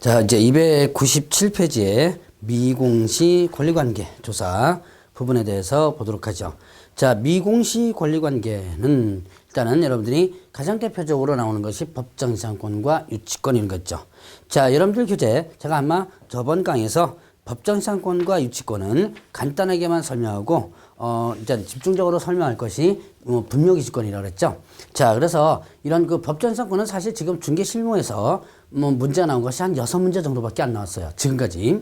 자, 이제 297페이지에 미공시 권리관계 조사 부분에 대해서 보도록 하죠. 자, 미공시 권리관계는 일단은 여러분들이 가장 대표적으로 나오는 것이 법정지상권과 유치권인 거죠. 자, 여러분들 교재 제가 아마 저번 강의에서 법정지상권과 유치권은 간단하게만 설명하고 일단 집중적으로 설명할 것이 분묘기지권이라고 그랬죠. 자, 그래서 이런 그 법정지상권은 사실 지금 중개 실무에서 문제가 나온 것이 한 6문제 정도밖에 안 나왔어요. 지금까지.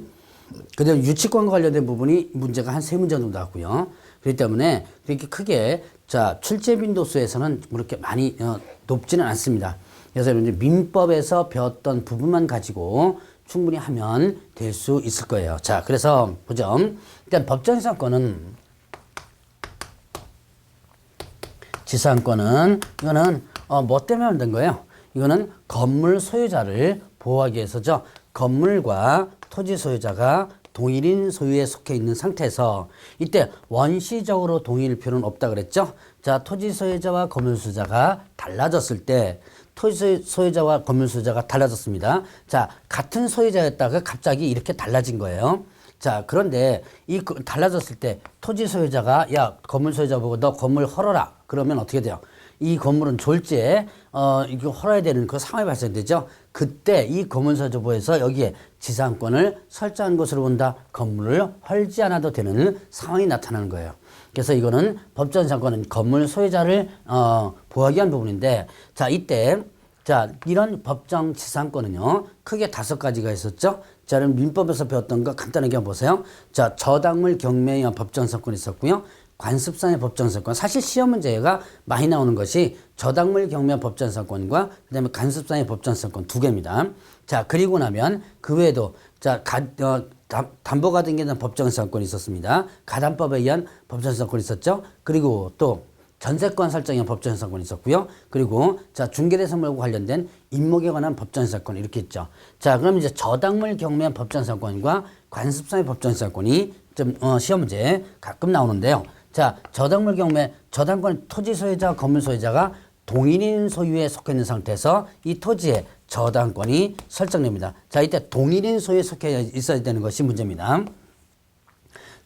그다음 유치권과 관련된 부분이 문제가 한 3문제 정도 나왔고요. 그렇기 때문에 그렇게 크게 자, 출제 빈도수에서는 그렇게 많이 높지는 않습니다. 그래서 여러분들 민법에서 배웠던 부분만 가지고 충분히 하면 될 수 있을 거예요. 자, 그래서 보죠. 일단 법정지상권은 지상권은 이거는 뭐 때문에 만든 거예요? 이거는 건물 소유자를 보호하기 위해서죠. 건물과 토지 소유자가 동일인 소유에 속해 있는 상태에서 이때 원시적으로 동일 필요는 없다 그랬죠. 자, 토지 소유자와 건물 소유자가 달라졌을 때 토지 소유자와 건물 소유자가 달라졌습니다. 자, 같은 소유자였다가 갑자기 이렇게 달라진 거예요. 자, 그런데 이 달라졌을 때 토지 소유자가 야, 건물 소유자 보고 너 건물 헐어라. 그러면 어떻게 돼요? 이 건물은 졸지에 이거 헐어야 되는 그 상황이 발생되죠. 그때 이 건물 소유자보에서 여기에 지상권을 설정한 것으로 본다. 건물을 헐지 않아도 되는 상황이 나타나는 거예요. 그래서 이거는 법정지상권은 건물 소유자를 보호하기 위한 부분인데, 자, 이때 자, 이런 법정지상권은요 크게 5가지가 있었죠. 자, 그럼 민법에서 배웠던 거 간단하게 한번 보세요. 자, 저당물 경매에 의한 법정지상권이 있었고요. 관습상의 법정지상권. 사실 시험 문제가 많이 나오는 것이 저당물 경매 법정지상권과 그다음에 관습상의 법정지상권 2개입니다. 자, 그리고 나면 그 외에도 자, 담보가 등기된 법정지상권이 있었습니다. 가담법에 의한 법정지상권이 있었죠. 그리고 또 전세권 설정에 의한 법정지상권이 있었고요. 그리고 자, 중개대상물과 관련된 임목에 관한 법정지상권 이렇게 있죠. 자, 그럼 이제 저당물 경매 법정지상권과 관습상의 법정지상권이 좀 시험 문제에 가끔 나오는데요. 자, 저당물 경매, 저당권 토지 소유자와 건물 소유자가 동일인 소유에 속해 있는 상태에서 이 토지에 저당권이 설정됩니다. 자, 이때 동일인 소유에 속해 있어야 되는 것이 문제입니다.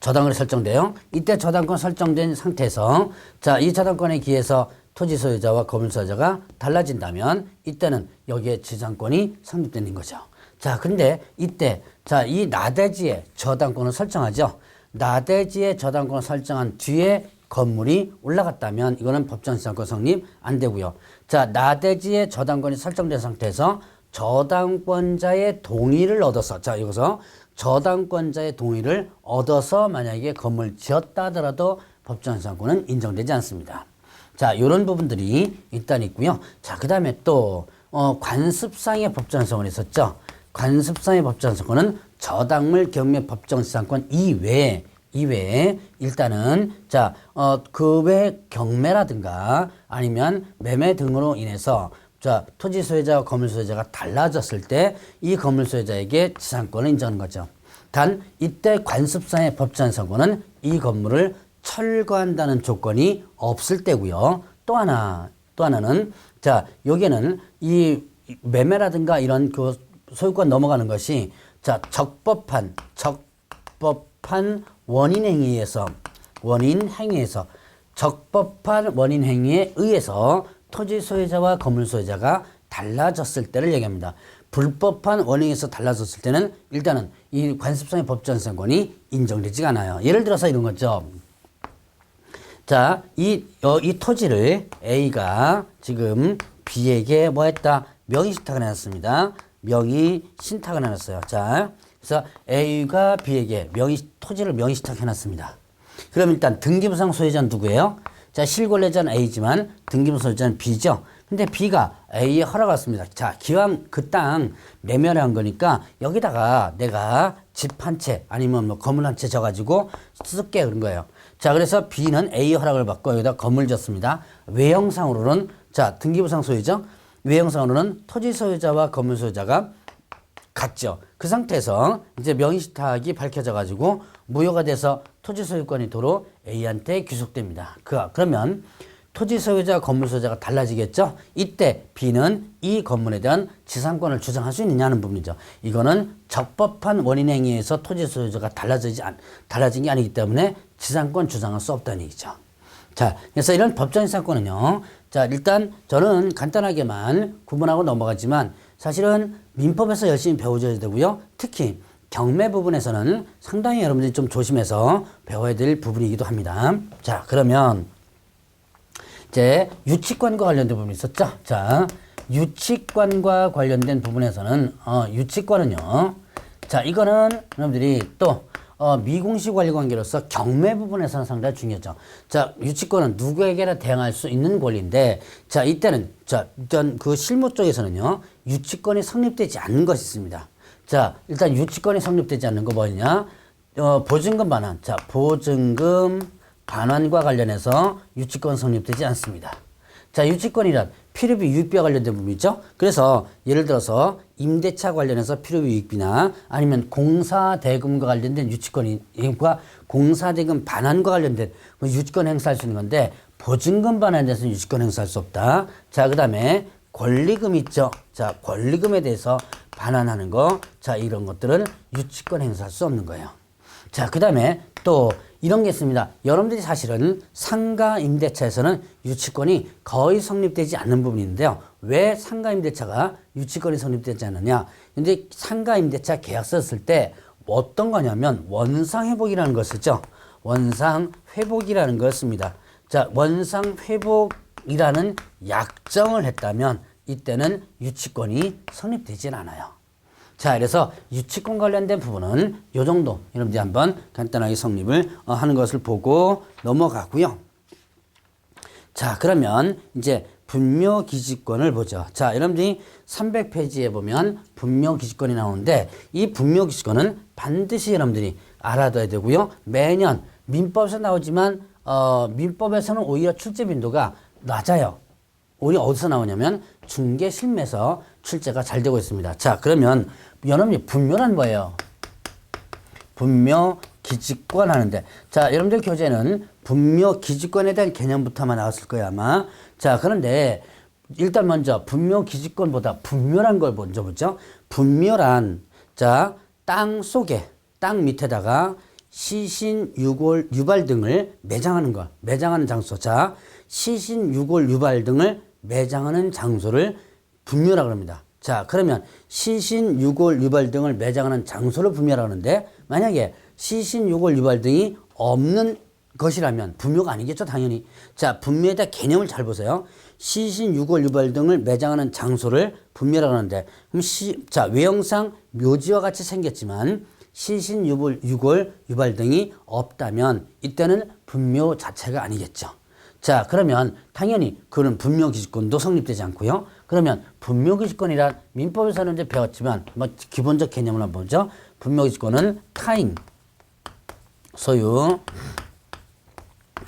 저당권이 설정돼요. 이때 저당권 설정된 상태에서 자, 이 저당권에 기해서 토지 소유자와 건물 소유자가 달라진다면 이때는 여기에 지상권이 성립되는 거죠. 자, 근데 이때 자, 이 나대지에 저당권을 설정하죠. 나대지에 저당권을 설정한 뒤에 건물이 올라갔다면 이거는 법정지상권 성립 안 되고요. 자, 나대지에 저당권이 설정된 상태에서 저당권자의 동의를 얻어서 자, 여기서 저당권자의 동의를 얻어서 만약에 건물 지었다 하더라도 법정지상권은 인정되지 않습니다. 자, 이런 부분들이 일단 있고요. 자, 그 다음에 또 관습상의 법정지상권이 있었죠. 관습상의 법정지상권은 저당물 경매 법정지상권 이외에 일단은 자, 그 외 경매라든가 아니면 매매 등으로 인해서 자, 토지 소유자와 건물 소유자가 달라졌을 때 이 건물 소유자에게 지상권을 인정하는 거죠. 단 이때 관습상의 법정지상권은 이 건물을 철거한다는 조건이 없을 때고요. 또 하나는 자, 여기에는 이 매매라든가 이런 그 소유권 넘어가는 것이 자, 적법한 원인 행위에서 적법한 원인 행위에 의해서 토지 소유자와 건물 소유자가 달라졌을 때를 얘기합니다. 불법한 원인에서 달라졌을 때는 일단은 이 관습상의 법정지상권이 인정되지가 않아요. 예를 들어서 이런 거죠. 자, 이 토지를 A가 지금 B에게 뭐 했다? 명의신탁을 해놨습니다. 명의신탁을 해놨어요. 자, 그래서 A가 B에게 토지를 명의신탁 해놨습니다. 그럼 일단 등기부상 소유자는 누구예요? 자, 실권례자는 A지만 등기부 소유자는 B죠. 근데 B가 A에 허락을 받습니다. 자, 기왕 그 땅 매매를 한 거니까 여기다가 내가 집 한 채 아니면 뭐 건물 한 채 져가지고 쓸게 그런 거예요. 자, 그래서 B는 A의 허락을 받고 여기다 건물 졌습니다. 외형상으로는 자, 등기부상 소유죠. 외형상으로는 토지 소유자와 건물 소유자가 같죠. 그 상태에서 이제 명의신탁이 밝혀져 가지고 무효가 돼서 토지 소유권이 도로 A한테 귀속됩니다. 그러면 토지 소유자, 건물 소유자가 달라지겠죠? 이때 B는 이 건물에 대한 지상권을 주장할 수 있느냐는 부분이죠. 이거는 적법한 원인 행위에서 토지 소유자가 달라진 게 아니기 때문에 지상권 주장할 수 없다는 얘기죠. 자, 그래서 이런 법정의 사건은요. 자, 일단 저는 간단하게만 구분하고 넘어가지만 사실은 민법에서 열심히 배워줘야 되고요. 특히 경매 부분에서는 상당히 여러분들이 좀 조심해서 배워야 될 부분이기도 합니다. 자, 그러면 이제 유치권과 관련된 부분이 있었죠. 자, 유치권과 관련된 부분에서는 유치권은요. 자, 이거는 여러분들이 또 미공식 관리관계로서 경매 부분에서는 상당히 중요하죠. 자, 유치권은 누구에게나 대항할 수 있는 권리인데, 자, 이때는, 자, 일단 그 실무 쪽에서는요, 유치권이 성립되지 않는 것이 있습니다. 자, 일단 유치권이 성립되지 않는 거 뭐냐? 보증금 반환. 자, 보증금 반환과 관련해서 유치권 성립되지 않습니다. 자, 유치권이란 필요비 유익비와 관련된 부분이죠. 그래서 예를 들어서 임대차 관련해서 필요비 유익비나 아니면 공사대금과 관련된 유치권과 공사대금 반환과 관련된 유치권 행사할 수 있는 건데 보증금 반환에 대해서는 유치권 행사할 수 없다. 자, 그 다음에 권리금 있죠. 자, 권리금에 대해서 반환하는 거. 자, 이런 것들은 유치권 행사할 수 없는 거예요. 자, 그 다음에 또 이런 게 있습니다. 여러분들이 사실은 상가 임대차에서는 유치권이 거의 성립되지 않는 부분이 있는데요. 왜 상가 임대차가 유치권이 성립되지 않느냐? 근데 상가 임대차 계약서 쓸 때 어떤 거냐면 원상회복이라는 걸 쓰죠. 원상회복이라는 걸 씁니다. 자, 원상회복이라는 약정을 했다면 이때는 유치권이 성립되진 않아요. 자, 그래서 유치권 관련된 부분은 요 정도 여러분들이 한번 간단하게 성립을 하는 것을 보고 넘어가고요. 자, 그러면 이제 분묘기지권을 보죠. 자, 여러분들이 300페이지에 보면 분묘기지권이 나오는데 이 분묘기지권은 반드시 여러분들이 알아둬야 되고요. 매년 민법에서 나오지만 민법에서는 오히려 출제 빈도가 낮아요. 오히려 어디서 나오냐면 중개실무에서 출제가 잘 되고 있습니다. 자, 그러면 여러분이 분묘란 뭐예요? 분묘기지권 하는데, 자, 여러분들 교재는 분묘기지권에 대한 개념부터만 나왔을 거예요, 아마. 자, 그런데 일단 먼저 분묘기지권보다 분묘란 걸 먼저 보죠. 분묘란, 자, 땅 속에, 땅 밑에다가 시신, 유골, 유발 등을 매장하는 것, 매장하는 장소. 자, 시신, 유골, 유발 등을 매장하는 장소를 분묘라고 합니다. 자, 그러면 시신, 유골, 유발 등을 매장하는 장소를 분묘라고 하는데 만약에 시신, 유골, 유발 등이 없는 것이라면 분묘가 아니겠죠, 당연히. 자, 분묘에 대한 개념을 잘 보세요. 시신, 유골, 유발 등을 매장하는 장소를 분묘라고 하는데 그럼 자, 외형상 묘지와 같이 생겼지만 시신, 유골, 유발 등이 없다면 이때는 분묘 자체가 아니겠죠. 자, 그러면 당연히 그는 분묘기지권도 성립되지 않고요. 그러면 분묘기지권이란 민법에서는 이제 배웠지만 뭐 기본적 개념을 한번 보죠. 분묘기지권은 타인 소유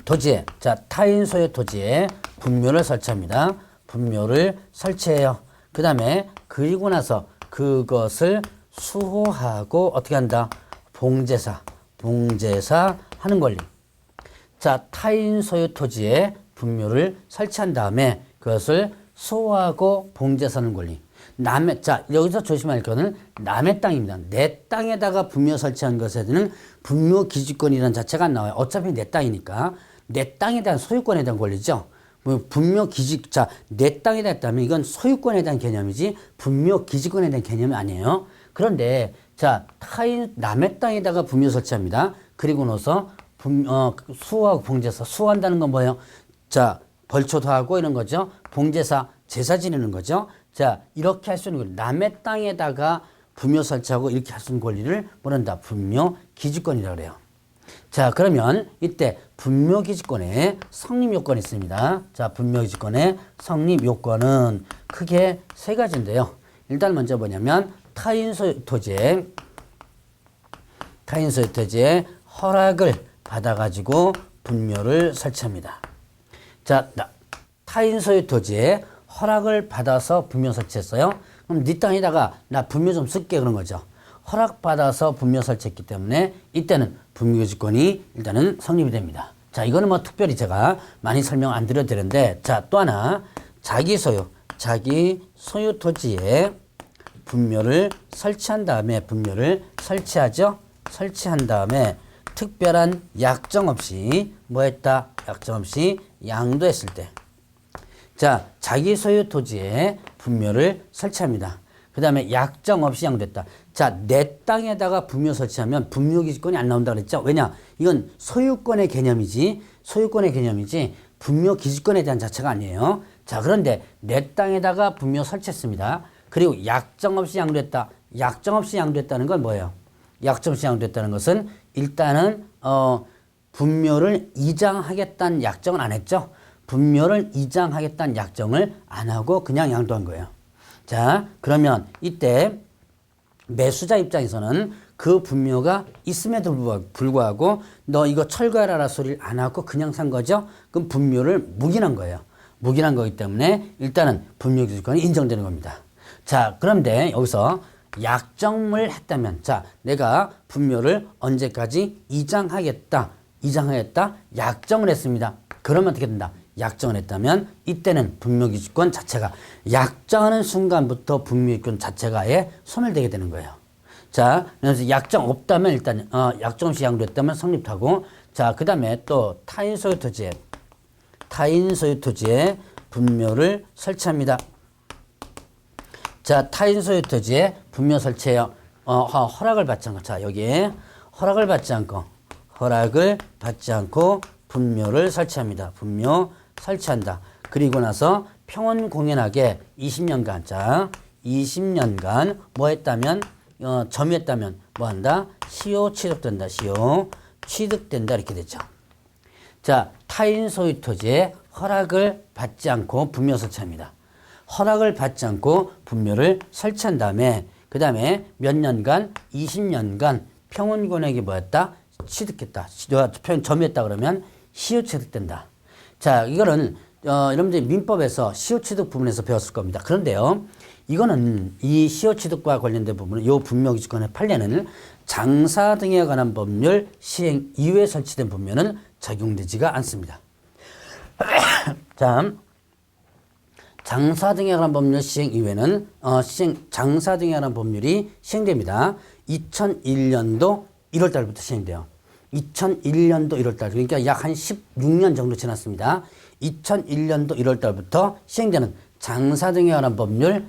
토지에, 자, 타인 소유 토지에 분묘를 설치합니다. 분묘를 설치해요. 그 다음에 그리고 나서 그것을 수호하고 어떻게 한다? 봉제사 하는 권리. 자, 타인 소유 토지에 분묘를 설치한 다음에 그것을 수호하고 봉제하는 권리. 자, 여기서 조심해야 할 거는 남의 땅입니다. 내 땅에다가 분묘 설치한 것에는 분묘 기지권이라는 자체가 안 나와요. 어차피 내 땅이니까. 내 땅에 대한 소유권에 대한 권리죠. 뭐 분묘 기지, 자, 내 땅에 대했다면 이건 소유권에 대한 개념이지 분묘 기지권에 대한 개념이 아니에요. 그런데, 자, 남의 땅에다가 분묘 설치합니다. 그리고 나서 수호하고 봉제사. 수호한다는 건 뭐예요? 자, 벌초도 하고 이런 거죠. 봉제사, 제사 지내는 거죠. 자, 이렇게 할 수 있는 권리. 남의 땅에다가 분묘 설치하고 이렇게 할 수 있는 권리를 뭐란다? 분묘 기지권이라고 그래요. 자, 그러면 이때 분묘 기지권에 성립 요건이 있습니다. 자, 분묘 기지권의 성립 요건은 크게 세 가지인데요. 일단 먼저 뭐냐면 타인 소유 토지에 허락을 받아가지고 분묘를 설치합니다. 자, 타인 소유 토지에 허락을 받아서 분묘 설치했어요. 그럼 네 땅에다가 나 분묘 좀 쓸게 그런 거죠. 허락받아서 분묘 설치했기 때문에 이때는 분묘지권이 일단은 성립이 됩니다. 자, 이거는 뭐 특별히 제가 많이 설명 안 드려도 되는데, 자, 또 하나, 자기 소유 토지에 분묘를 설치한 다음에, 분묘를 설치하죠? 설치한 다음에, 특별한 약정 없이, 뭐 했다? 약정 없이 양도했을 때. 자, 자기 소유 토지에 분묘를 설치합니다. 그 다음에 약정 없이 양도했다. 자, 내 땅에다가 분묘 설치하면 분묘기지권이 안 나온다 그랬죠? 왜냐? 이건 소유권의 개념이지, 분묘기지권에 대한 자체가 아니에요. 자, 그런데 내 땅에다가 분묘 설치했습니다. 그리고 약정 없이 양도했다. 약정 없이 양도했다는 건 뭐예요? 약정 없이 양도했다는 것은 일단은 분묘를 이장하겠다는 약정은 안 했죠? 분묘를 이장하겠다는 약정을 안 하고 그냥 양도한 거예요. 자, 그러면 이때 매수자 입장에서는 그 분묘가 있음에도 불구하고 너 이거 철거해라 소리를 안 하고 그냥 산 거죠? 그럼 분묘를 묵인한 거예요. 묵인한 거기 때문에 일단은 분묘기지권이 인정되는 겁니다. 자, 그런데 여기서 약정을 했다면, 자, 내가 분묘를 언제까지 이장하겠다, 약정을 했습니다. 그러면 어떻게 된다? 약정을 했다면 이때는 분묘기지권 자체가 약정하는 순간부터 분묘기지권 자체가 아예 소멸되게 되는 거예요. 자, 그래서 약정 없다면 일단 약정 없이 양도했다면 성립하고, 자, 그 다음에 또 타인 소유 토지에 분묘를 설치합니다. 자, 타인 소유 토지에 분묘 설치해요. 허락을 받지 않고, 자, 여기에 허락을 받지 않고 분묘를 설치합니다. 분묘 설치한다. 그리고 나서 평온공연하게 20년간, 자, 20년간 뭐 했다면, 점유했다면 뭐 한다? 시효 취득된다. 이렇게 되죠. 자, 타인 소유 토지에 허락을 받지 않고 분묘 설치합니다. 허락을 받지 않고 분묘를 설치한 다음에, 그 다음에 몇 년간? 20년간 평온권액이 뭐였다? 취득했다. 점유했다 그러면 시효 취득된다. 자, 이거는 여러분들이 민법에서 시효 취득 부분에서 배웠을 겁니다. 그런데요, 이거는 이 시효 취득과 관련된 부분은 이 분묘기지권의 판례는 장사 등에 관한 법률 시행 이후에 설치된 분묘는 적용되지가 않습니다. 자, 장사 등에 관한 법률 시행 이후에는 장사 등에 관한 법률이 시행됩니다. 2001년도 1월 달부터 시행돼요. 2001년도 1월 달, 그러니까 약 한 16년 정도 지났습니다. 2001년도 1월 달부터 시행되는 장사 등에 관한 법률이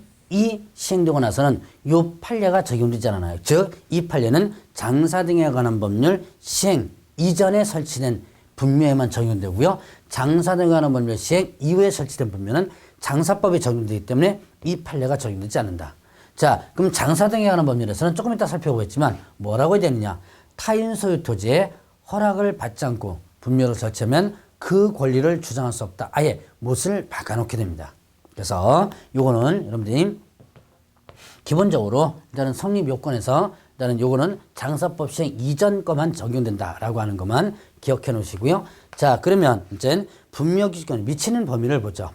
시행되고 나서는 이 판례가 적용되지 않아요. 즉, 이 판례는 장사 등에 관한 법률 시행 이전에 설치된 분묘에만 적용되고요. 장사 등에 관한 법률 시행 이후에 설치된 분묘는 장사법에 적용되기 때문에 이 판례가 적용되지 않는다. 자, 그럼 장사 등에 관한 법률에서는 조금 이따 살펴보겠지만 뭐라고 해야 되느냐? 타인 소유 토지에 허락을 받지 않고 분묘를 설치하면 그 권리를 주장할 수 없다. 아예 못을 박아놓게 됩니다. 그래서 요거는 여러분들이 기본적으로 일단은 성립 요건에서 일단은 요거는 장사법 시행 이전 거만 적용된다라고 하는 것만 기억해 놓으시고요. 자, 그러면 이제 분묘기지권에 미치는 범위를 보죠.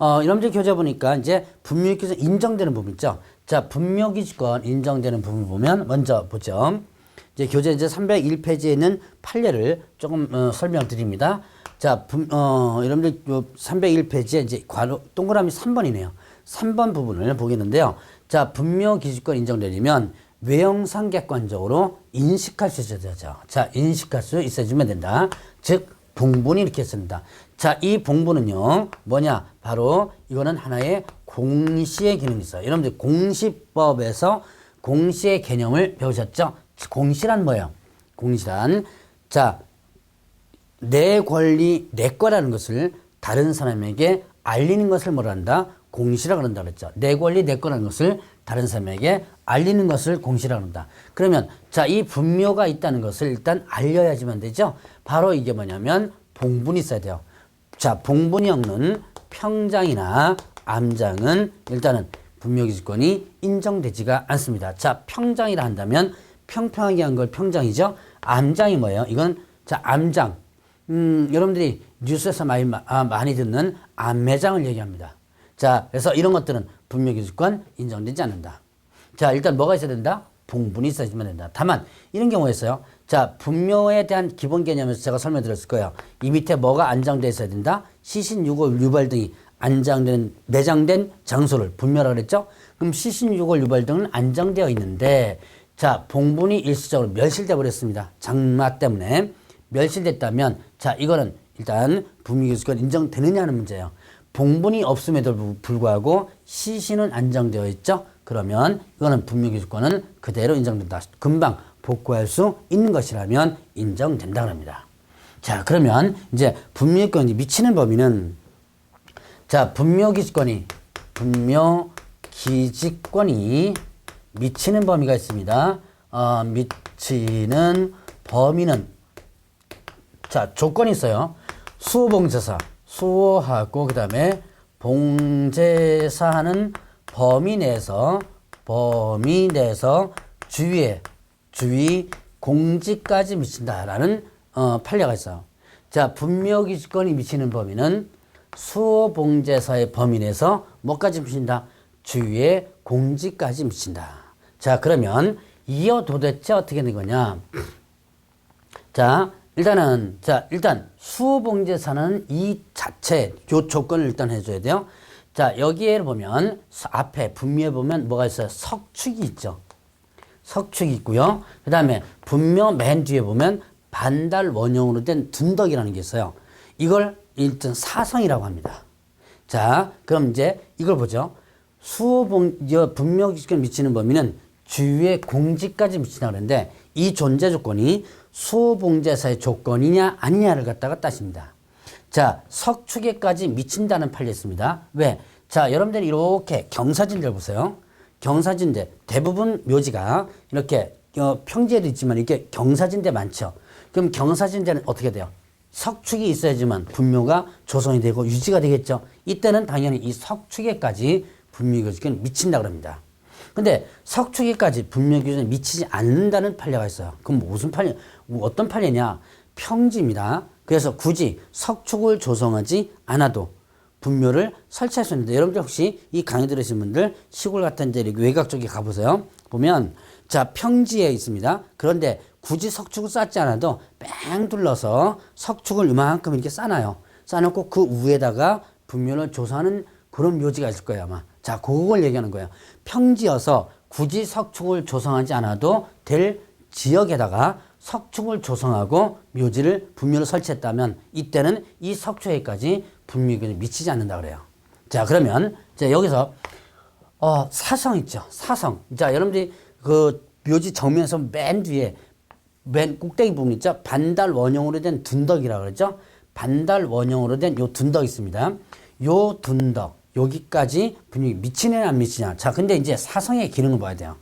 여러분들 교재 보니까 이제 분묘기지권 인정되는 부분 있죠. 자, 분묘기지권 인정되는 부분 보면 먼저 보죠. 이제 교재 이제 301페이지에 있는 판례를 조금 설명을 드립니다. 자, 여러분들 301페이지에 이제 괄호 동그라미 3번이네요. 3번 부분을 보겠는데요. 자, 분묘기지권 인정되려면 외형상 객관적으로 인식할 수 있어야 되죠. 자, 인식할 수 있어주면 된다. 즉, 봉분이 이렇게 쓴다. 자, 이 봉분은요, 뭐냐? 바로 이거는 하나의 공시의 기능이 있어요. 여러분들 공시법에서 공시의 개념을 배우셨죠? 공시란 뭐예요? 공시란, 자, 내 권리, 내 거라는 것을 다른 사람에게 알리는 것을 뭐라 한다? 공시라고 그런다 그랬죠. 내 권리, 내 거라는 것을 다른 사람에게 알리는 것을 공시라고 한다. 그러면, 자, 이 분묘가 있다는 것을 일단 알려야지만 되죠? 바로 이게 뭐냐면, 봉분이 있어야 돼요. 자, 봉분이 없는 평장이나 암장은 일단은 분묘기지권이 인정되지가 않습니다. 자, 평장이라 한다면 평평하게 한 걸 평장이죠. 암장이 뭐예요? 이건 자, 암장. 여러분들이 뉴스에서 많이 듣는 암매장을 얘기합니다. 자, 그래서 이런 것들은 분묘기지권 인정되지 않는다. 자, 일단 뭐가 있어야 된다? 봉분이 있어야지만 된다. 다만 이런 경우가 있어요. 자, 분묘에 대한 기본 개념에서 제가 설명드렸을 거예요. 이 밑에 뭐가 안장되어 있어야 된다? 시신, 유골, 유발 등이 내장된 장소를 분묘라 그랬죠? 그럼 시신, 유골, 유발 등은 안장되어 있는데, 자, 봉분이 일시적으로 멸실돼 버렸습니다. 장마 때문에 멸실됐다면, 자, 이거는 일단 분묘기지권 인정되느냐 하는 문제예요. 봉분이 없음에도 불구하고 시신은 안정되어 있죠? 그러면 이거는 분묘기지권은 그대로 인정된다. 금방 복구할 수 있는 것이라면 인정된다 합니다. 자, 그러면 이제 분묘기지권이 미치는 범위는, 자, 분묘기지권이 미치는 범위가 있습니다. 미치는 범위는, 자, 조건이 있어요. 수호봉제사, 수호하고 그 다음에 봉제사하는 범위 내에서 주위 공지까지 미친다라는 판례가 있어요. 자, 분묘기지권이 미치는 범위는 수호봉제사의 범위 내에서 뭐까지 미친다? 주위의 공지까지 미친다. 자, 그러면 이어 도대체 어떻게 된 거냐? 자, 일단 수호봉제사는 이 자체 요 조건을 일단 해줘야 돼요. 자, 여기에 보면 앞에 분묘에 보면 뭐가 있어요? 석축이 있죠. 석축이 있고요. 그 다음에 분묘 맨 뒤에 보면 반달 원형으로 된 둔덕이라는 게 있어요. 이걸 일단 사성이라고 합니다. 자, 그럼 이제 이걸 보죠. 분묘기지권에 미치는 범위는 주위의 공지까지 미친다 그러는데, 이 존재 조건이 수호봉제사의 조건이냐 아니냐를 갖다가 따집니다. 자, 석축에까지 미친다는 판례 있습니다. 왜? 자, 여러분들이 이렇게 경사진들 보세요. 경사진대 대부분 묘지가 이렇게 평지에도 있지만 이렇게 경사진대 많죠. 그럼 경사진대는 어떻게 돼요? 석축이 있어야지만 분묘가 조성이 되고 유지가 되겠죠. 이때는 당연히 이 석축에까지 분묘기지권이 미친다 그럽니다. 근데 석축에까지 분묘기지권이 미치지 않는다는 판례가 있어요. 그럼 무슨 판례, 어떤 판례냐? 평지입니다. 그래서 굳이 석축을 조성하지 않아도 분묘를 설치할 수 있는데, 여러분들 혹시 이 강의 들으신 분들 시골 같은 데 외곽 쪽에 가보세요. 보면 자, 평지에 있습니다. 그런데 굳이 석축을 쌓지 않아도 뺑 둘러서 석축을 이만큼 이렇게 쌓아요. 쌓아놓고 그 위에다가 분묘를 조성하는 그런 묘지가 있을 거예요, 아마. 자, 그걸 얘기하는 거예요. 평지여서 굳이 석축을 조성하지 않아도 될 지역에다가 석축을 조성하고 분묘를 설치했다면 이때는 이 석축에까지 분묘기준이 미치지 않는다 그래요. 자, 그러면 자, 여기서 사성 있죠. 사성. 자, 여러분들이 그 묘지 정면에서 맨 뒤에 맨 꼭대기 부분 있죠. 반달 원형으로 된 둔덕이라고 그러죠. 반달 원형으로 된 요 둔덕 있습니다. 요 둔덕 여기까지 분명히 미치냐 안 미치냐. 자, 근데 이제 사성의 기능을 봐야 돼요.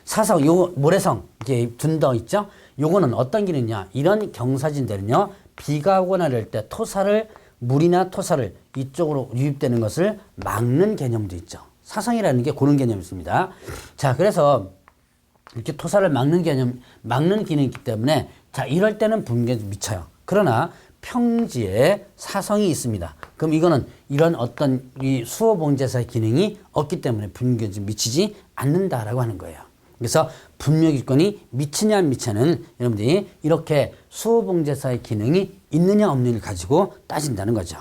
사성, 요 모래성, 이게 둔덕 있죠? 요거는 어떤 기능이냐? 이런 경사진들은요, 비가 오거나 이럴 때 물이나 토사를 이쪽으로 유입되는 것을 막는 개념도 있죠. 사성이라는 게 그런 개념이 있습니다. 자, 그래서 이렇게 토사를 막는 기능이 있기 때문에, 자, 이럴 때는 분묘에 미쳐요. 그러나 평지에 사성이 있습니다. 그럼 이거는 이런 어떤 이 수호봉제사의 기능이 없기 때문에 분묘에 미치지 않는다라고 하는 거예요. 그래서 분묘기준이 미치냐 안 미치냐는 여러분들이 이렇게 수호봉제사의 기능이 있느냐 없느냐를 가지고 따진다는 거죠.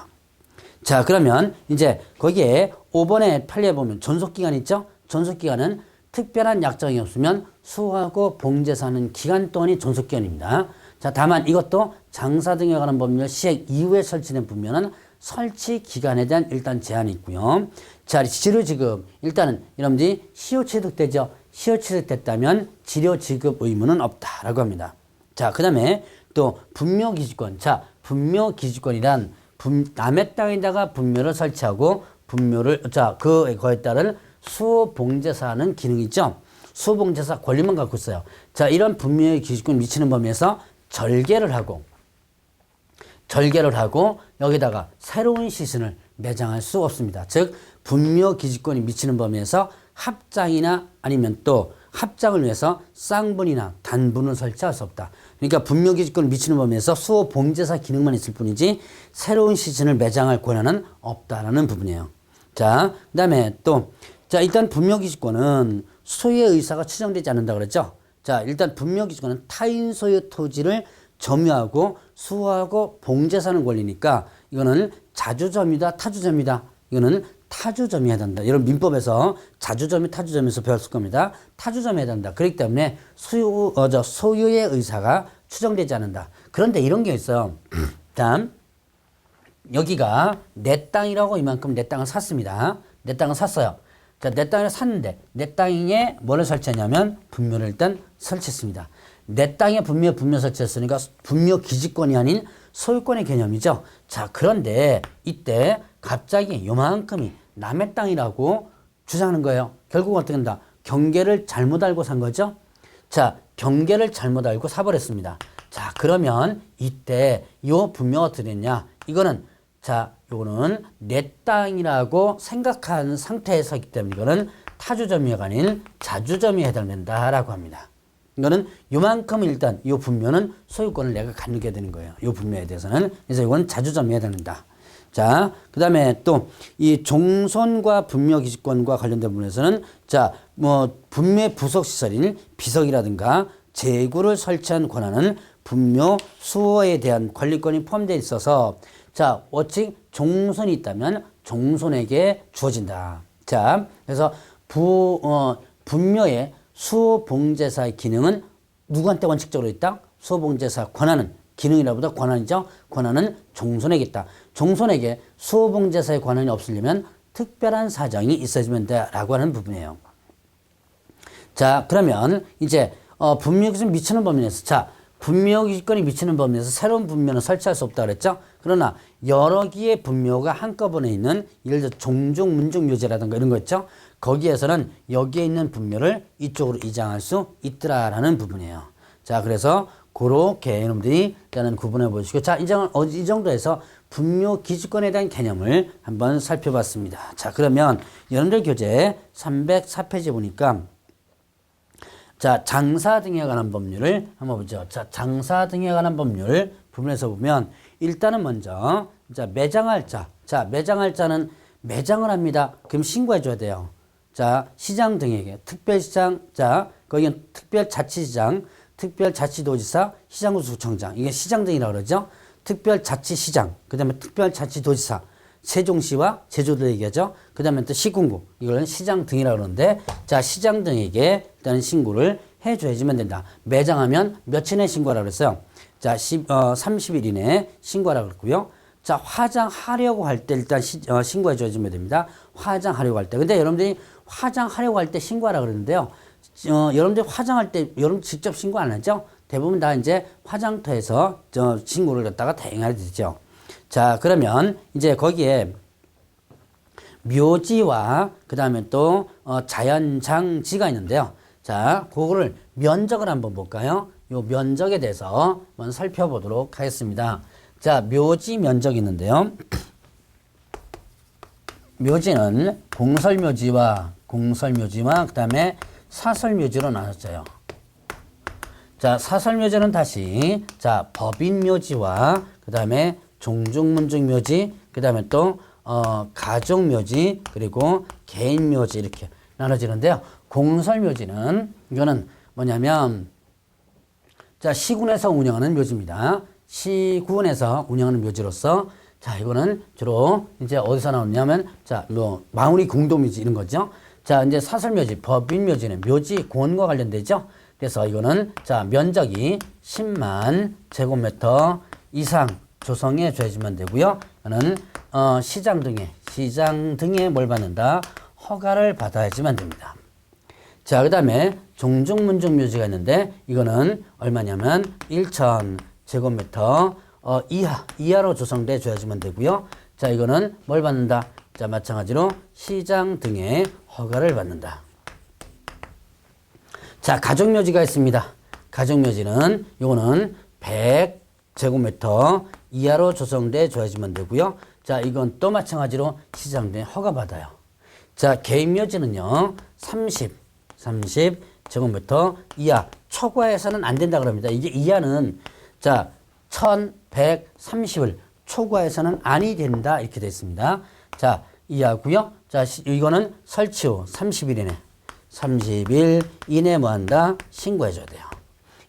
자, 그러면 이제 거기에 5번에 판례에 보면 존속기간 있죠? 존속기간은 특별한 약정이 없으면 수호하고 봉제사는 기간 동안이 존속기간입니다. 자, 다만 이것도 장사 등에 관한 법률 시행 이후에 설치된 분묘는 설치 기간에 대한 일단 제한이 있고요. 자, 치료지급. 일단은 여러분들이 시효 취득되죠? 시효 취득됐다면 치료 지급 의무는 없다라고 합니다. 자, 그 다음에 또 분묘기지권. 자, 분묘기지권이란 남의 땅에다가 분묘를 설치하고 그거에 따른 수호봉제사하는 기능이 있죠. 수호봉제사 권리만 갖고 있어요. 자, 이런 분묘의 기지권 미치는 범위에서 절개를 하고 여기다가 새로운 시신을 매장할 수 없습니다. 즉 분묘기지권이 미치는 범위에서 합장이나 아니면 또 합장을 위해서 쌍분이나 단분을 설치할 수 없다. 그러니까 분묘기지권을 미치는 범위에서 수호봉제사 기능만 있을 뿐이지 새로운 시신을 매장할 권한은 없다라는 부분이에요. 자, 그 다음에 또 일단 분묘기지권은 소유의 의사가 추정되지 않는다 그랬죠. 자, 일단 분묘기지권은 타인 소유 토지를 점유하고 수호하고 봉제사는 권리니까 이거는 자주점유다, 타주점유다. 이거는 타주점유해야 된다. 이런 민법에서 자주점유, 타주점유에서 배웠을 겁니다. 타주점유해야 된다. 그렇기 때문에 소유의 의사가 추정되지 않는다. 그런데 이런 게 있어요. 다음, 여기가 내 땅이라고 이만큼 내 땅을 샀습니다. 내 땅을 샀어요. 자, 내 땅을 샀는데 내 땅에 뭐를 설치했냐면 분묘를 일단 설치했습니다. 내 땅에 분묘 설치했으니까 분묘 기지권이 아닌 소유권의 개념이죠. 자, 그런데 이때 갑자기 요만큼이 남의 땅이라고 주장하는 거예요. 결국 어떻게 된다? 경계를 잘못 알고 산 거죠. 자, 경계를 잘못 알고 사버렸습니다. 자, 그러면 이때 요 분묘가 어떻게 됐냐? 이거는 자, 요거는 내 땅이라고 생각하는 상태에서 있기 때문에 이거는 타주점유가 아닌 자주점유에 해당된다라고 합니다. 이거는 요만큼 일단 요 분묘는 소유권을 내가 갖게 되는 거예요. 요 분묘에 대해서는. 그래서 이건 자주점유에 해당된다. 자, 그 다음에 또 이 종손과 분묘 기지권과 관련된 부분에서는 자, 뭐 분묘의 부속 시설인 비석이라든가 제구를 설치한 권한은 분묘 수호에 대한 관리권이 포함되어 있어서 자, 워칭 종손이 있다면 종손에게 주어진다. 자, 그래서 분묘의 수호봉제사의 기능은 누구한테 원칙적으로 있다? 수호봉제사 권한은 기능이라보다 권한이죠. 권한은 종손에게 있다. 종손에게 수호봉제사의 권한이 없으려면 특별한 사정이 있어야지면 돼라고 하는 부분이에요. 자, 그러면 이제 분묘기준 미치는 범위 내에서 자, 분묘기권이 미치는 범위 내에서 새로운 분묘는 설치할 수 없다 그랬죠. 그러나 여러 개의 분묘가 한꺼번에 있는 예를 들어 종종, 문종, 묘지라든가 이런 거 있죠. 거기에서는 여기에 있는 분묘를 이쪽으로 이장할 수 있더라라는 부분이에요. 자, 그래서 그렇게 여러분들이 일단은 구분해 보시고 자, 이 정도에서 분묘 기지권에 대한 개념을 한번 살펴봤습니다. 자, 그러면 여러분들 교재 304페이지 보니까 자, 장사 등에 관한 법률을 한번 보죠. 자, 장사 등에 관한 법률 부분에서 보면 일단은 먼저 자, 매장할 자. 자, 매장할 자는 매장을 합니다. 그럼 신고해 줘야 돼요. 자, 시장 등에게 특별시장, 자, 거기는 특별자치시장, 특별자치도지사, 시장구청장. 이게 시장 등이라고 그러죠. 특별자치시장, 그 다음에 특별자치도지사, 세종시와 제주도 얘기하죠. 그 다음에 또 시군구, 이걸 시장 등이라고 그러는데, 자, 시장 등에게 일단 신고를 해줘야지만 된다. 매장하면 며칠 내에 신고하라고 그랬어요. 자, 30일 이내에 신고하라고 그랬고요. 자, 화장하려고 할 때 일단 신고해줘야지만 됩니다. 화장하려고 할 때. 근데 여러분들이 화장하려고 할 때 신고하라고 그러는데요. 여러분들이 화장할 때 여러분 직접 신고 안 하죠? 대부분 다 이제 화장터에서 신고를 갖다가 대행하게 되죠. 자, 그러면 이제 거기에 묘지와 그 다음에 또 자연장지가 있는데요. 자, 그거를 면적을 한번 볼까요? 요 면적에 대해서 한번 살펴보도록 하겠습니다. 자, 묘지 면적이 있는데요. 묘지는 공설묘지와 그 다음에 사설묘지로 나눴어요. 자, 사설묘지는 다시 자, 법인묘지와 그 다음에 종중문중묘지, 그 다음에 또 가족묘지, 그리고 개인묘지 이렇게 나눠지는데요. 공설묘지는 이거는 뭐냐면 자, 시군에서 운영하는 묘지입니다. 시군에서 운영하는 묘지로서 자, 이거는 주로 이제 어디서 나오냐면 자, 뭐 마무리 공동묘지 이런 거죠. 자, 이제 사설묘지, 법인묘지는 묘지 공원과 관련되죠. 그래서 이거는 자, 면적이 10만 제곱미터 이상 조성해 줘야지만 되고요. 이거는 시장 등에 뭘 받는다? 허가를 받아야지만 됩니다. 자, 그 다음에 종중문중묘지가 있는데 이거는 얼마냐면 1,000 제곱미터 이하로 조성돼 줘야지만 되고요. 자, 이거는 뭘 받는다? 자, 마찬가지로 시장 등의 허가를 받는다. 자, 가족묘지가 있습니다. 가족묘지는 요거는 100 제곱미터 이하로 조성돼 줘야지만 되고요. 자, 이건 또 마찬가지로 시장 등의 허가 받아요. 자, 개인묘지는요 30 제곱미터 이하 초과해서는 안 된다 그럽니다. 이게 이하는 자 1130을 초과해서는 아니 된다 이렇게 되어 있습니다. 자, 이하고요. 자, 이거는 설치 후 30일 이내 30일 이내에 뭐 한다? 신고해줘야 돼요.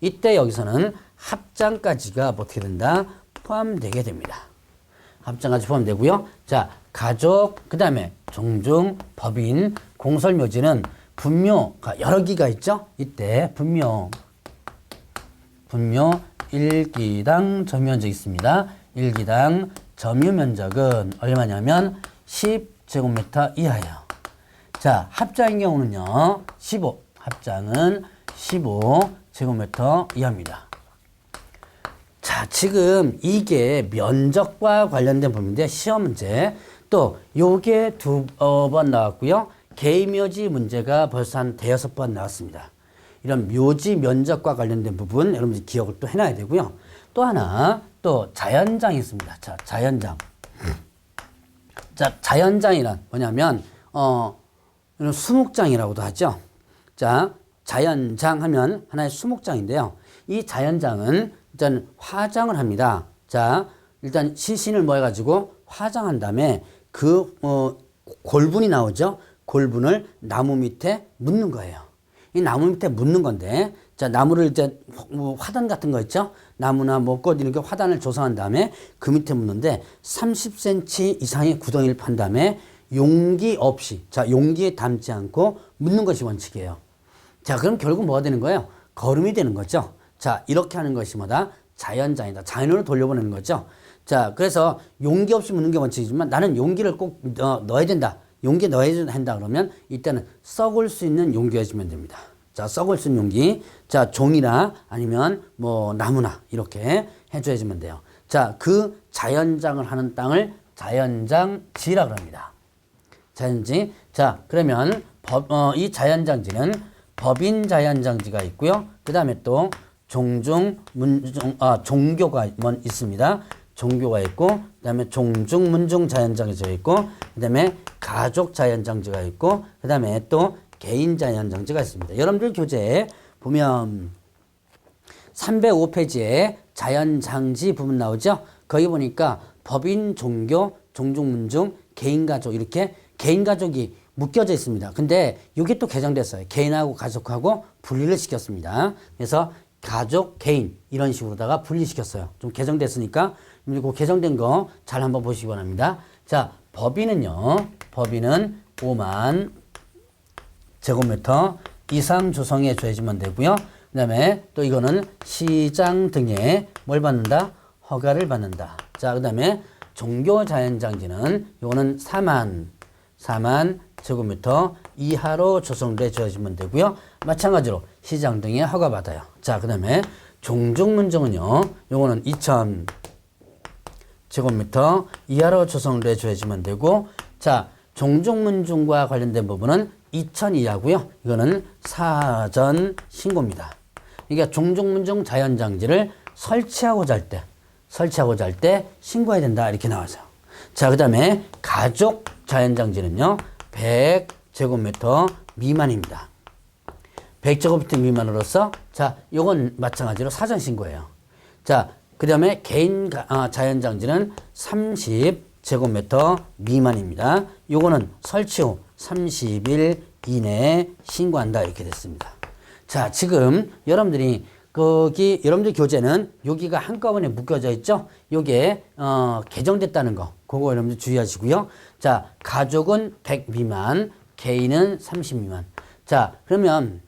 이때 여기서는 합장까지가 어떻게 된다? 포함되게 됩니다. 합장까지 포함되고요. 자, 가족, 그 다음에 종중, 법인, 공설묘지는 분묘가 여러 기가 있죠? 이때 분묘 1기당 점유면적이 있습니다. 1기당 점유면적은 얼마냐면 10제곱미터 이하예요. 자, 합장의 경우는요. 15. 합장은 15제곱미터 이하입니다. 자, 지금 이게 면적과 관련된 부분인데 시험 문제 또 요게 2번 나왔고요. 개묘지 문제가 벌써 한 대여섯 번 나왔습니다. 이런 묘지 면적과 관련된 부분 여러분들 기억을 또 해놔야 되고요. 또 하나 또 자연장이 있습니다. 자, 자연장. 자, 자연장이란 뭐냐면 이런 수목장이라고도 하죠. 자, 자연장 하면 하나의 수목장인데요. 이 자연장은 일단 화장을 합니다. 자, 일단 시신을 뭐 해가지고 화장한 다음에 그 골분이 나오죠. 골분을 나무 밑에 묻는 거예요. 이 나무 밑에 묻는 건데, 자, 나무를 이제 화단 같은 거 있죠? 나무나 뭐 꽃 이렇게 화단을 조성한 다음에 그 밑에 묻는데 30cm 이상의 구덩이를 판 다음에 용기 없이, 자, 용기에 담지 않고 묻는 것이 원칙이에요. 자, 그럼 결국 뭐가 되는 거예요? 거름이 되는 거죠. 자, 이렇게 하는 것이 뭐다? 자연장이다. 자연으로 돌려보내는 거죠. 자, 그래서 용기 없이 묻는 게 원칙이지만 나는 용기를 꼭 넣어야 된다. 용기에 넣어야 된다 그러면 이때는 썩을 수 있는 용기가 주면 됩니다. 자, 썩을 수 있는 용기. 자, 종이나 아니면 뭐 나무나 이렇게 해줘야지면 돼요. 자, 그 자연장을 하는 땅을 자연장지라고 합니다. 자연지. 자, 그러면 이 자연장지는 법인 자연장지가 있고요. 그 다음에 또 종교가 있습니다. 종교가 있고, 그 다음에 종중, 문중 자연장지가 있고, 그 다음에 가족 자연장지가 있고, 그 다음에 또 개인 자연장지가 있습니다. 여러분들 교재에 보면 305페이지에 자연장지 부분 나오죠? 거기 보니까 법인, 종교, 종중, 문중, 개인, 가족 이렇게 개인, 가족이 묶여져 있습니다. 근데 이게 또 개정됐어요. 개인하고 가족하고 분리를 시켰습니다. 그래서 가족, 개인 이런 식으로다가 분리시켰어요. 좀 개정됐으니까 그리고 개정된 거 잘 한번 보시기 바랍니다. 자, 법인은요. 법인은 5만 제곱미터 이상 조성해 줘야지만 되고요. 그 다음에 또 이거는 시장 등에 뭘 받는다? 허가를 받는다. 자, 그 다음에 종교자연장지는 이거는 4만 제곱미터 이하로 조성돼 줘야지만 되고요. 마찬가지로 시장 등에 허가받아요. 자, 그 다음에 종중문정은요. 요거는 2000 제곱미터 이하로 조성돼 줘야지만 되고, 자, 종중문중과 관련된 부분은 2000 이하고요. 이거는 사전 신고입니다. 그러니까 종중문중 자연장지를 설치하고자 할 때 신고해야 된다 이렇게 나와서. 자, 그 다음에 가족 자연장지는요. 100제곱미터 미만입니다. 100제곱미터 미만으로서 자, 요건 마찬가지로 사전 신고예요. 자, 그 다음에 개인 자연장지는 30제곱미터 미만입니다. 요거는 설치 후 30일 이내에 신고한다 이렇게 됐습니다. 자, 지금 여러분들 교재는 여기가 한꺼번에 묶여져 있죠? 요게 개정됐다는 거 그거 여러분들 주의하시고요. 자, 가족은 100 미만, 개인은 30 미만. 자, 그러면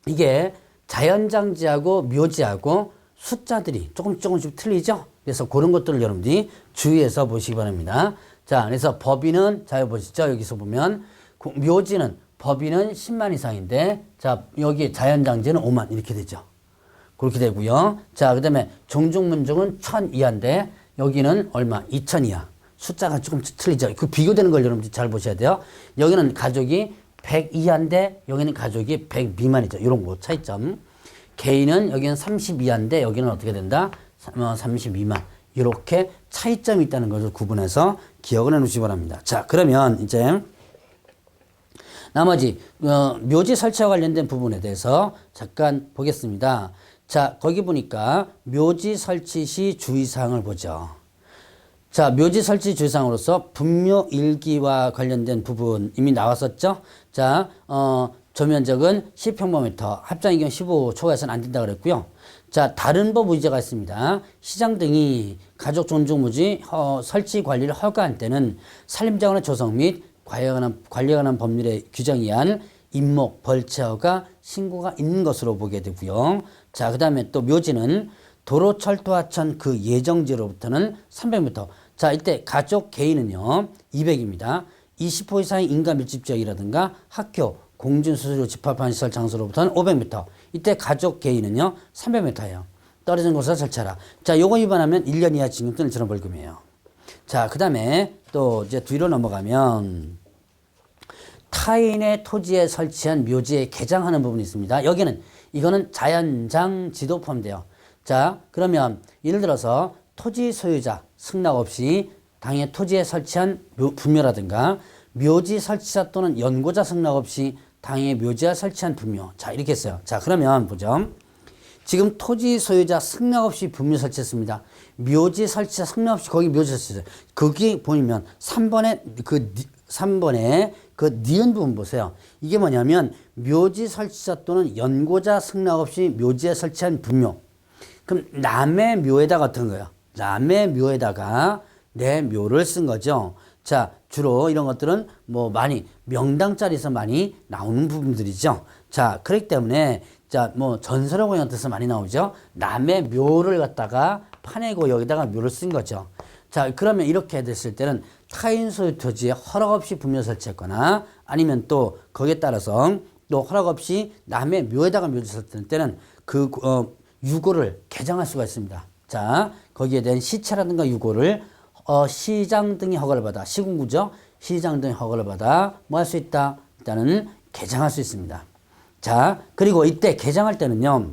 이게 자연장지하고 묘지하고 숫자들이 조금씩 틀리죠? 그래서 그런 것들을 여러분들이 주의해서 보시기 바랍니다. 자, 그래서 법인은, 자, 보시죠. 여기서 보면, 묘지는, 법인은 10만 이상인데, 자, 여기 자연장지는 5만, 이렇게 되죠. 그렇게 되고요. 자, 그 다음에 종중문중은 1000 이하인데, 여기는 얼마? 2000 이하. 숫자가 조금 틀리죠. 그 비교되는 걸 여러분들이 잘 보셔야 돼요. 여기는 가족이 100 이하인데, 여기는 가족이 100 미만이죠. 이런 거 차이점. 개인은 여기는 30 이하인데 여기는 어떻게 된다? 30 미만. 이렇게 차이점이 있다는 것을 구분해서 기억을 해 놓으시기 바랍니다. 자, 그러면 이제 나머지 묘지 설치와 관련된 부분에 대해서 잠깐 보겠습니다. 자, 거기 보니까 묘지 설치 시 주의사항을 보죠. 자, 묘지 설치 주의사항으로서 분묘 일기와 관련된 부분 이미 나왔었죠. 자, 저면적은 10평방미터, 합장의 경우 15 초과해서는 안 된다 그랬고요. 자, 다른 법 의제가 있습니다. 시장 등이 가족 존중무지 설치 관리를 허가한 때는 산림자원의 조성 및 관리에 관한 법률의 규정에 의한 임목, 벌채허가, 신고가 있는 것으로 보게 되고요. 자, 그 다음에 또 묘지는 도로, 철도, 하천 그 예정지로부터는 300m. 자, 이때 가족 개인은요, 200입니다. 20호 이상의 인간 밀집 지역이라든가 학교, 공중수수료 집합한 시설 장소로부터는 500m. 이때 가족 개인은요, 300m예요. 떨어진 곳에서 설치하라. 자, 요거 위반하면 1년 이하 징역 또는 1천원 벌금이에요. 자, 그 다음에 또 이제 뒤로 넘어가면 타인의 토지에 설치한 묘지에 개장하는 부분이 있습니다. 여기는 이거는 자연장 지도 포함돼요. 자, 그러면 예를 들어서 토지 소유자 승낙 없이 당의 토지에 설치한 분묘라든가 묘지 설치자 또는 연고자 승낙 없이 당의 묘지에 설치한 분묘. 자, 이렇게 했어요. 자, 그러면 보죠. 지금 토지 소유자 승낙 없이 분묘 설치했습니다. 묘지 설치자 승낙 없이 거기 묘지 설치했어요. 거기 보면 3번에 그 니은 부분 보세요. 이게 뭐냐면 묘지 설치자 또는 연고자 승낙 없이 묘지에 설치한 분묘. 그럼 남의 묘에다가 어떤 거예요? 남의 묘에다가 내 묘를 쓴 거죠. 자, 주로 이런 것들은 뭐 많이 명당자리에서 많이 나오는 부분들이죠. 자, 그렇기 때문에 자, 뭐 전설의 고향 뜻에서 많이 나오죠. 남의 묘를 갖다가 파내고 여기다가 묘를 쓴 거죠. 자, 그러면 이렇게 됐을 때는 타인 소유 토지에 허락 없이 분묘 설치했거나 아니면 또 거기에 따라서 또 허락 없이 남의 묘에다가 묘를 설치할 때는 그 유고를 개정할 수가 있습니다. 자, 거기에 대한 시체라든가 유고를 시장 등이 허가를 받아, 시군구죠. 시장 등이 허가를 받아 뭐 할 수 있다? 일단은 개정할 수 있습니다. 자, 그리고 이때 개정할 때는요,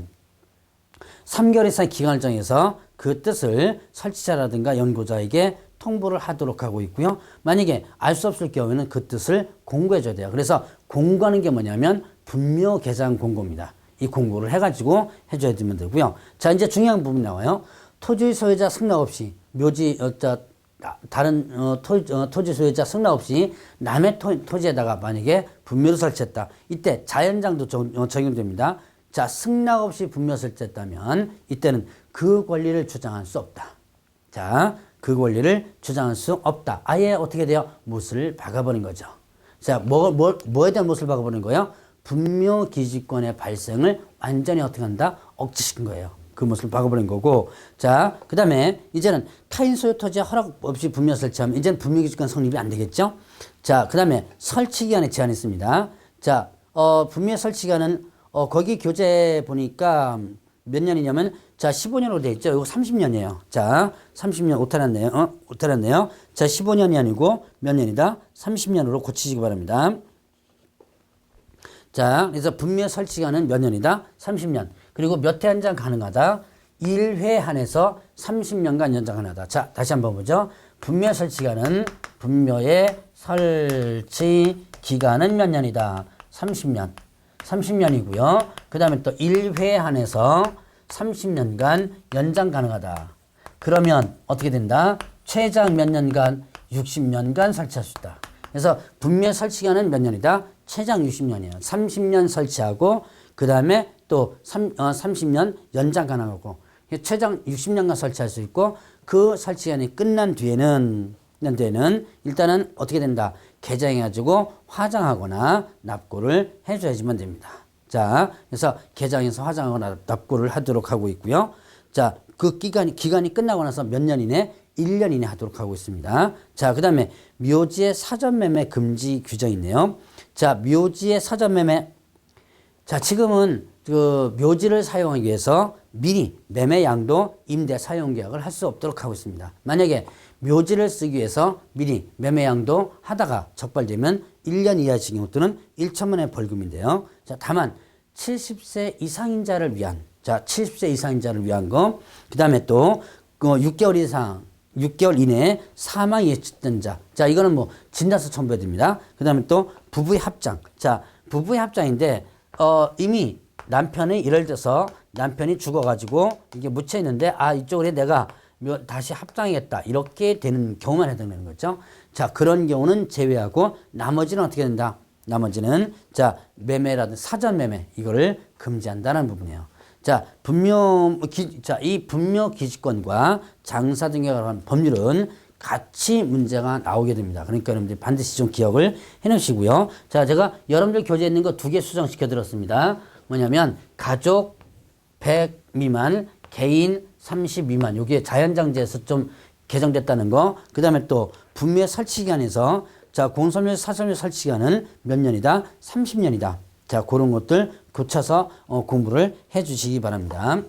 3개월 이상의 기간을 정해서 그 뜻을 설치자라든가 연구자에게 통보를 하도록 하고 있고요. 만약에 알 수 없을 경우에는 그 뜻을 공고해 줘야 돼요. 그래서 공고하는 게 뭐냐면 분묘 개장 공고입니다. 이 공고를 해가지고 해줘야 되고요. 자, 이제 중요한 부분이 나와요. 토지 소유자 승낙 없이 묘지 다른 토지 소유자 승낙 없이 남의 토지에다가 만약에 분묘를 설치했다. 이때 자연장도 적용됩니다. 자, 승낙 없이 분묘 설치했다면 이때는 그 권리를 주장할 수 없다. 자, 그 권리를 주장할 수 없다. 아예 어떻게 돼요? 못을 박아버린 거죠. 자, 뭐에 대한 못을 박아버린 거예요? 분묘 기지권의 발생을 완전히 어떻게 한다? 억제시킨 거예요. 그 못을 박아버린 거고. 자, 그 다음에 이제는 타인 소유 토지에 허락 없이 분묘 설치하면 이제는 분묘 기지권 성립이 안 되겠죠? 자, 그 다음에 설치 기간에 제한이 있습니다. 자, 분묘 설치 기간은 거기 교재 보니까 몇 년이냐면 자, 15년으로 되어 있죠. 이거 30년이에요. 자, 30년 오타났네요. 오타났네요. 자, 15년이 아니고 몇 년이다? 30년으로 고치시기 바랍니다. 자, 그래서 분묘 설치기간은 몇 년이다? 30년. 그리고 몇 회 연장 가능하다? 1회 한해서 30년간 연장 가능하다. 자, 다시 한번 보죠. 분묘 설치기간은 분묘의 설치 기간은 몇 년이다? 30년. 30년이고요. 그 다음에 또 1회 한해서 30년간 연장 가능하다. 그러면 어떻게 된다? 최장 몇 년간? 60년간 설치할 수 있다. 그래서 분묘 설치기간은 몇 년이다? 최장 60년이에요. 30년 설치하고 그 다음에 또 30년 연장 가능하고 최장 60년간 설치할 수 있고 그 설치기간이 끝난 뒤에는 일단은 어떻게 된다? 개장해가지고 화장하거나 납고를 해줘야지만 됩니다. 자, 그래서 개장해서 화장하거나 납고를 하도록 하고 있고요. 자, 그 기간이 끝나고 나서 몇 년 이내? 1년 이내 하도록 하고 있습니다. 자, 그 다음에 묘지의 사전매매 금지 규정이 있네요. 자, 묘지의 사전매매. 자, 지금은 그 묘지를 사용하기 위해서 미리 매매 양도 임대 사용 계약을 할 수 없도록 하고 있습니다. 만약에 묘지를 쓰기 위해서 미리 매매 양도 하다가 적발되면 1년 이하 징역 또는 1천만 원의 벌금인데요. 자, 다만 70세 이상인자를 위한, 자, 70세 이상인자를 위한 거, 그 다음에 또 6개월 이내에 사망이 예측된 자. 자, 이거는 뭐 진단서 첨부해야 됩니다. 그 다음에 또 부부의 합장. 자, 부부의 합장인데, 이미 남편이 예를 들어서 남편이 죽어가지고 이게 묻혀 있는데, 아, 이쪽으로 내가 다시 합장하겠다. 이렇게 되는 경우만 해당되는 거죠. 자, 그런 경우는 제외하고 나머지는 어떻게 된다? 나머지는 자, 매매라든지 사전 매매 이거를 금지한다는 부분이에요. 자, 이 분묘 기지권과 장사 등에 관한 법률은 같이 문제가 나오게 됩니다. 그러니까 여러분들 반드시 좀 기억을 해 놓으시고요. 자, 제가 여러분들 교재에 있는 거 2개 수정시켜 드렸습니다. 뭐냐면 가족 100 미만, 개인 30 미만. 요게 자연장제에서 좀 개정됐다는 거. 그다음에 또 분묘 설치기간에서 자, 공설묘 사설묘 설치기간은 몇 년이다? 30년이다. 자, 그런 것들 고쳐서 공부를 해 주시기 바랍니다.